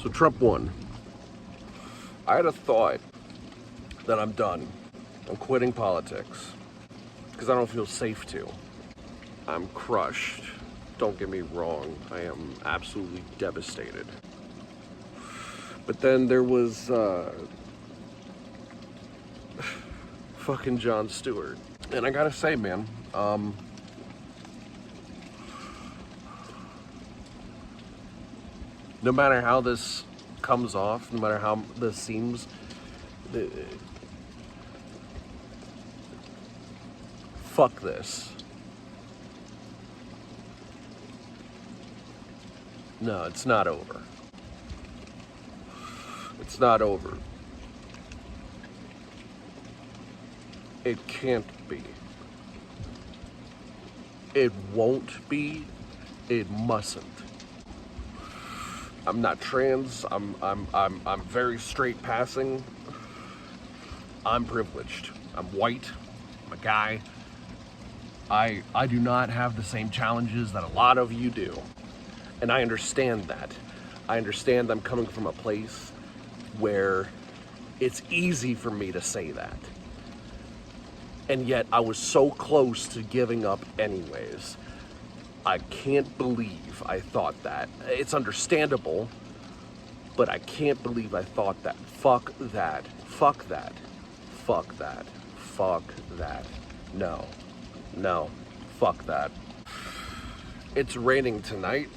So Trump won. I had a thought that I'm done. I'm quitting politics because I don't feel safe to. I'm crushed. Don't get me wrong. I am absolutely devastated. But then there was fucking Jon Stewart. And I gotta say, man, no matter how this comes off, no matter how this seems, fuck this. No, it's not over. It's not over. It can't be. It won't be. It mustn't. I'm not trans. I'm very straight passing. I'm privileged. I'm white. I'm a guy. I do not have the same challenges that a lot of you do. And I understand that. I understand I'm coming from a place where it's easy for me to say that. And yet I was so close to giving up anyways. I can't believe I thought that. It's understandable, but I can't believe I thought that. Fuck that. Fuck that. Fuck that. Fuck that. No. No. Fuck that. It's raining tonight.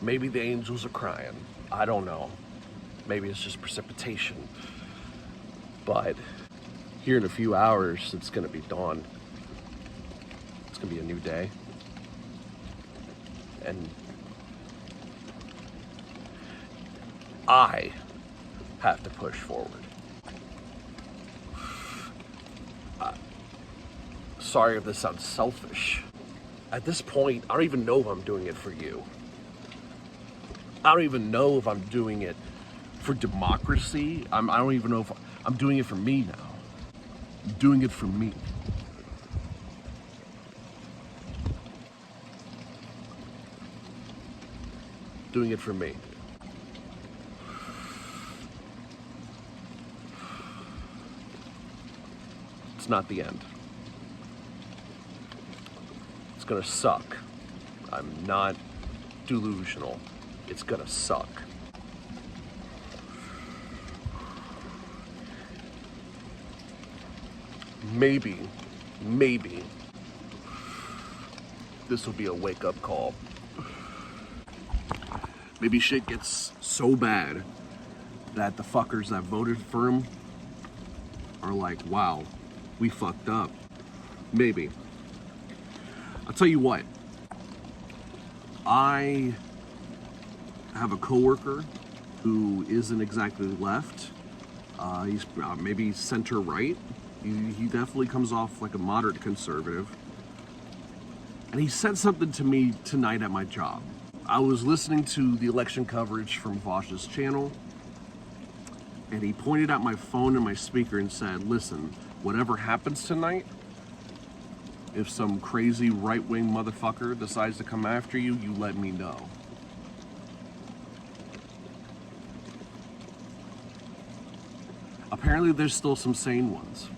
Maybe the angels are crying. I don't know. Maybe it's just precipitation. But here in a few hours, it's gonna be dawn. It's gonna be a new day. And I have to push forward. Sorry if this sounds selfish. At this point, I don't even know if I'm doing it for you. I don't even know if I'm doing it for democracy. I don't even know if I'm doing it for me now. I'm doing it for me. Doing it for me. It's not the end. It's gonna suck. I'm not delusional. It's gonna suck. Maybe this will be a wake-up call. Maybe shit gets so bad that the fuckers that voted for him are like, wow, we fucked up. Maybe. I'll tell you what. I have a coworker who isn't exactly left. He's maybe center-right. He definitely comes off like a moderate conservative. And he said something to me tonight at my job. I was listening to the election coverage from Vosh's channel, and he pointed at my phone and my speaker and said, listen, whatever happens tonight, if some crazy right-wing motherfucker decides to come after you, you let me know. Apparently there's still some sane ones.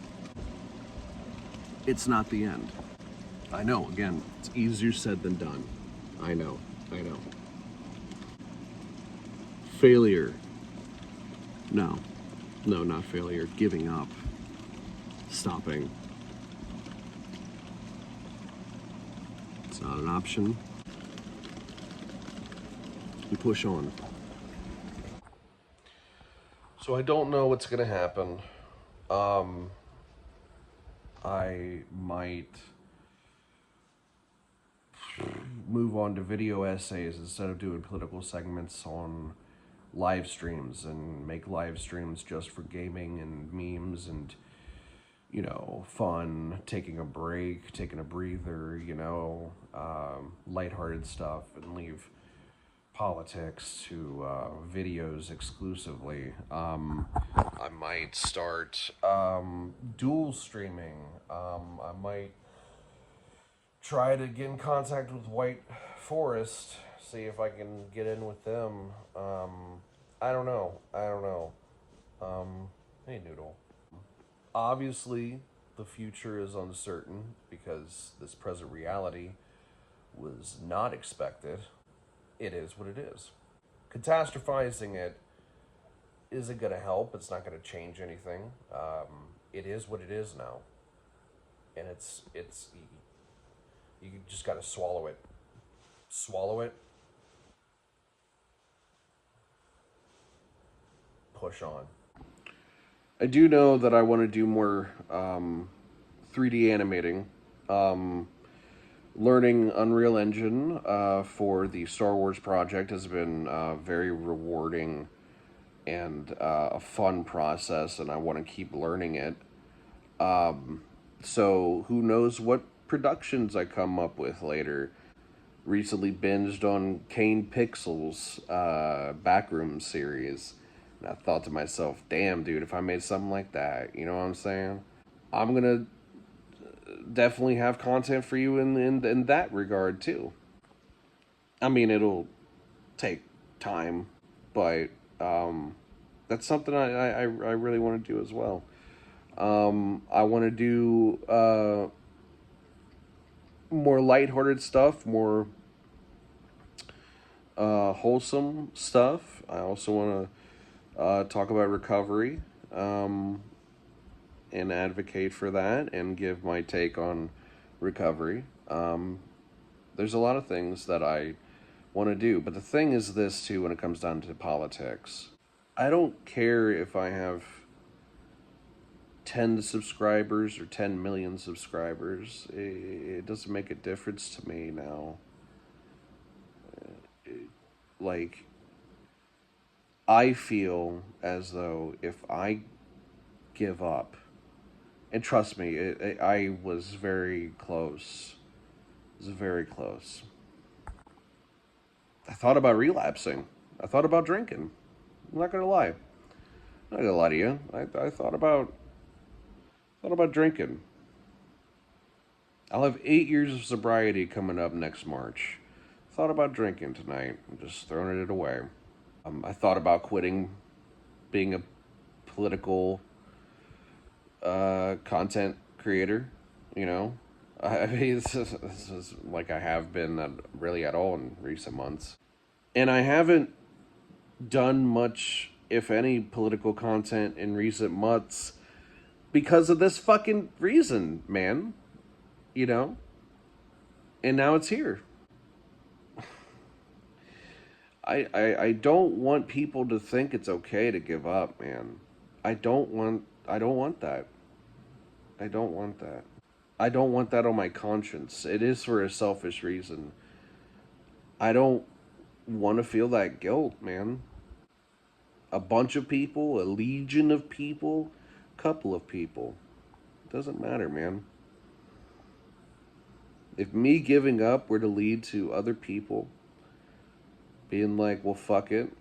It's not the end. I know, again, it's easier said than done. I know. Failure. No, not failure. Giving up. Stopping. It's not an option. We push on. So I don't know what's gonna happen. I might move on to video essays instead of doing political segments on live streams, and make live streams just for gaming and memes and, you know, fun, taking a break, taking a breather, you know, lighthearted stuff, and leave politics to videos exclusively. I might start dual streaming. I might try to get in contact with White Forest see if I can get in with them. I don't know. I don't know. Hey, Noodle. Obviously, the future is uncertain because this present reality was not expected. It is what it is. Catastrophizing it isn't going to help. It's not going to change anything. It is what it is now, and it's you just got to swallow it. Swallow it. Push on. I do know that I want to do more 3D animating. Learning Unreal Engine for the Star Wars project has been very rewarding and a fun process, and I want to keep learning it. So who knows what productions I come up with later. Recently binged on Kane Pixel's Backroom series. And I thought to myself, damn, dude, if I made something like that, you know what I'm saying? I'm going to definitely have content for you in that regard, too. I mean, it'll take time, but that's something I really want to do as well. I want to do more lighthearted stuff, more wholesome stuff. I also want to talk about recovery and advocate for that and give my take on recovery. There's a lot of things that I want to do, but the thing is this too when it comes down to politics. I don't care if I have 10 subscribers or 10 million subscribers. It doesn't make a difference to me now. Like, I feel as though if I give up, and trust me, I was very close. It was very close. I thought about relapsing. I thought about drinking. I'm not gonna lie. I'm not gonna lie to you. I thought about drinking. I'll have 8 years of sobriety coming up next March. Thought about drinking tonight. I'm just throwing it away. I thought about quitting being a political content creator. You know, I mean, this is like I have been really at all in recent months, and I haven't done much, if any, political content in recent months because of this fucking reason, man. You know, and now it's here. I don't want people to think it's okay to give up, man. I don't want that. I don't want that. I don't want that on my conscience. It is for a selfish reason. I don't want to feel that guilt, man. A bunch of people, a legion of people, couple of people. It doesn't matter, man. If me giving up were to lead to other people being like, well, fuck it,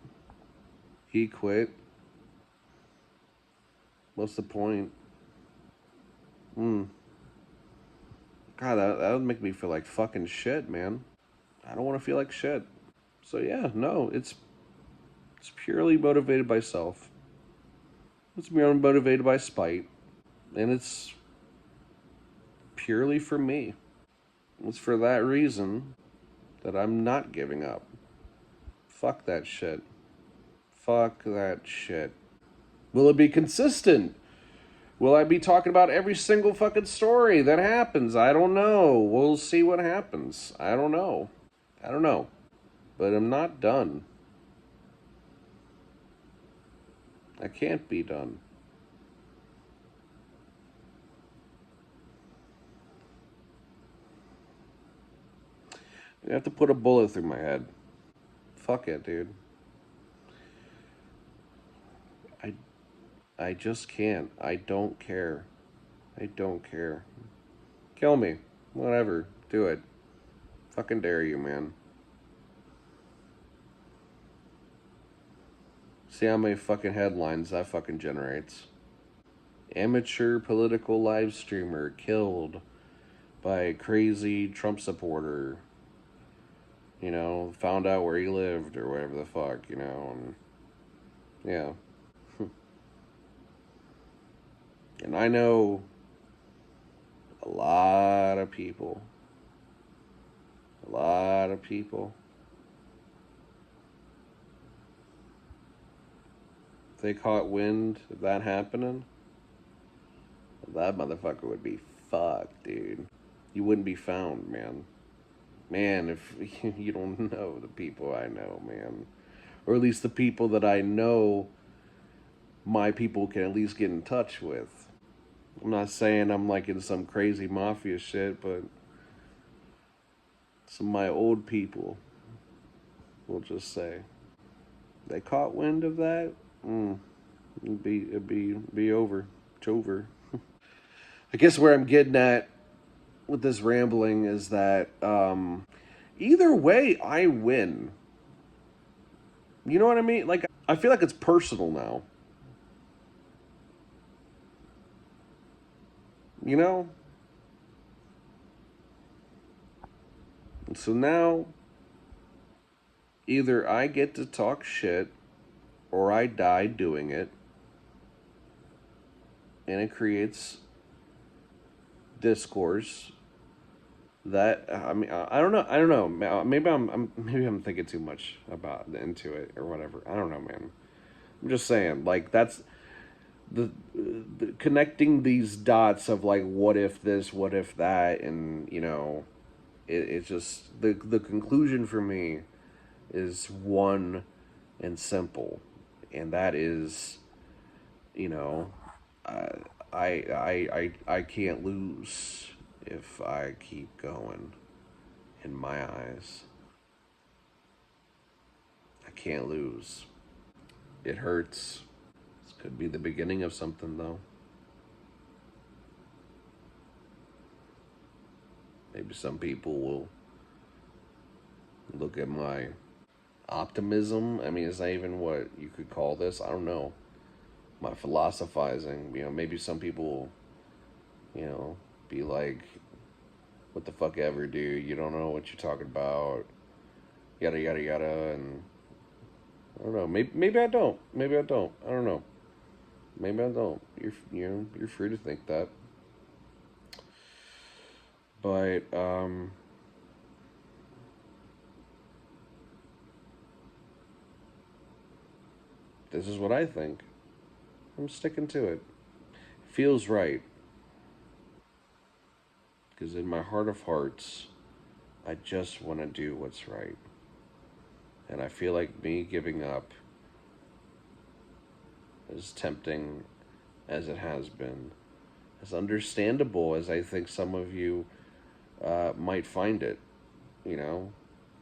he quit, what's the point? God, that would make me feel like fucking shit, man. I don't want to feel like shit. So yeah, no, it's purely motivated by self. It's purely motivated by spite, and it's purely for me. It's for that reason that I'm not giving up. Fuck that shit. Fuck that shit. Will it be consistent? Will I be talking about every single fucking story that happens? I don't know. We'll see what happens. I don't know. I don't know. But I'm not done. I can't be done. I have to put a bullet through my head. Fuck it, dude. I I just can't. I don't care. I don't care. Kill me. Whatever. Do it. Fucking dare you, man. See how many fucking headlines that fucking generates. Amateur political live streamer killed by crazy Trump supporter. you know, found out where he lived or whatever the fuck, you know, and yeah. And I know a lot of people, a lot of people, if they caught wind of that happening, that motherfucker would be fucked, dude. You wouldn't be found, man. Man, if you don't know the people I know, man, or at least the people that I know my people can at least get in touch with. I'm not saying I'm like in some crazy mafia shit, but some of my old people will just say they caught wind of that. It'd be over. It's over. I guess where I'm getting at with this rambling is that either way, I win. You know what I mean? Like I feel like it's personal now. You know. And so now, either I get to talk shit or I die doing it, and it creates discourse that I mean I don't know maybe I'm thinking too much about into it or whatever. I don't know, man. I'm just saying, like, that's the connecting these dots of like what if this, what if that, and you know, it's just the conclusion for me is one and simple, and that is, you know, I I can't lose if I keep going. In my eyes, I can't lose. It hurts. This could be the beginning of something, though. Maybe some people will look at my optimism. I mean, it's not even what you could call this. I don't know. My philosophizing. You know, maybe some people will, you know, be like, what the fuck ever, dude? You don't know what you're talking about. Yada, yada, yada. And I don't know. Maybe I don't. Maybe I don't. I don't know. Maybe I don't. You're free to think that. But this is what I think. I'm sticking to it. Feels right. Because in my heart of hearts, I just want to do what's right. And I feel like me giving up, as tempting as it has been, as understandable as I think some of you might find it, you know,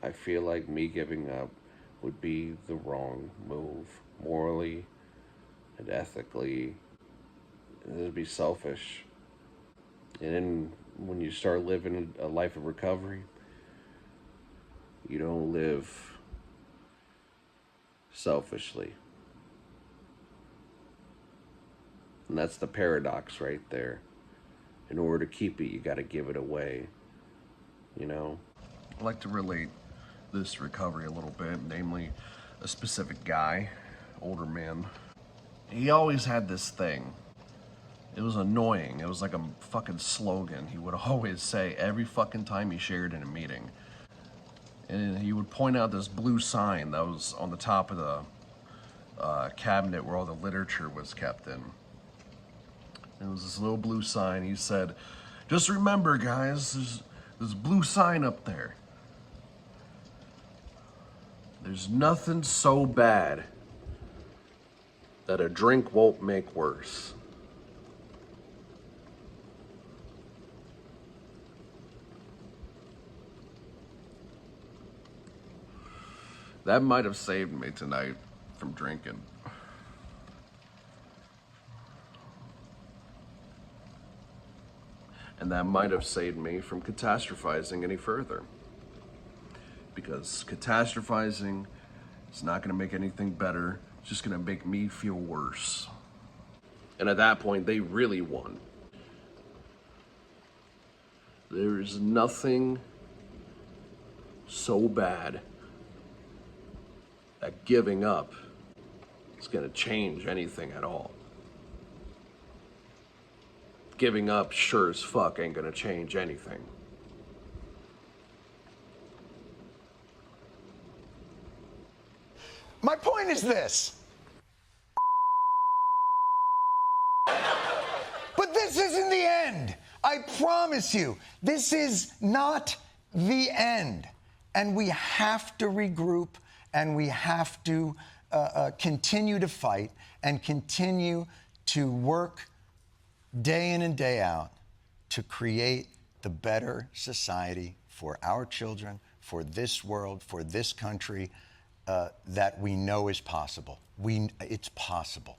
I feel like me giving up would be the wrong move, morally and ethically. It would be selfish. And then when you start living a life of recovery, you don't live selfishly. And that's the paradox right there. In order to keep it, you got to give it away, you know? I'd like to relate this recovery a little bit, namely a specific guy, older man. He always had this thing. It was annoying. It was like a fucking slogan he would always say every fucking time he shared in a meeting. And he would point out this blue sign that was on the top of the cabinet where all the literature was kept in. And it was this little blue sign. He said, just remember, guys, there's this blue sign up there. There's nothing so bad that a drink won't make worse. That might have saved me tonight from drinking. And that might have saved me from catastrophizing any further. Because catastrophizing is not going to make anything better, it's just going to make me feel worse. And at that point, they really won. There is nothing so bad that giving up is going to change anything at all. Giving up sure as fuck ain't going to change anything. My point is this. But this isn't the end. I promise you, this is not the end. And we have to regroup, and we have to continue to fight and continue to work day in and day out to create the better society for our children, for this world, for this country, that we know is possible. It's possible.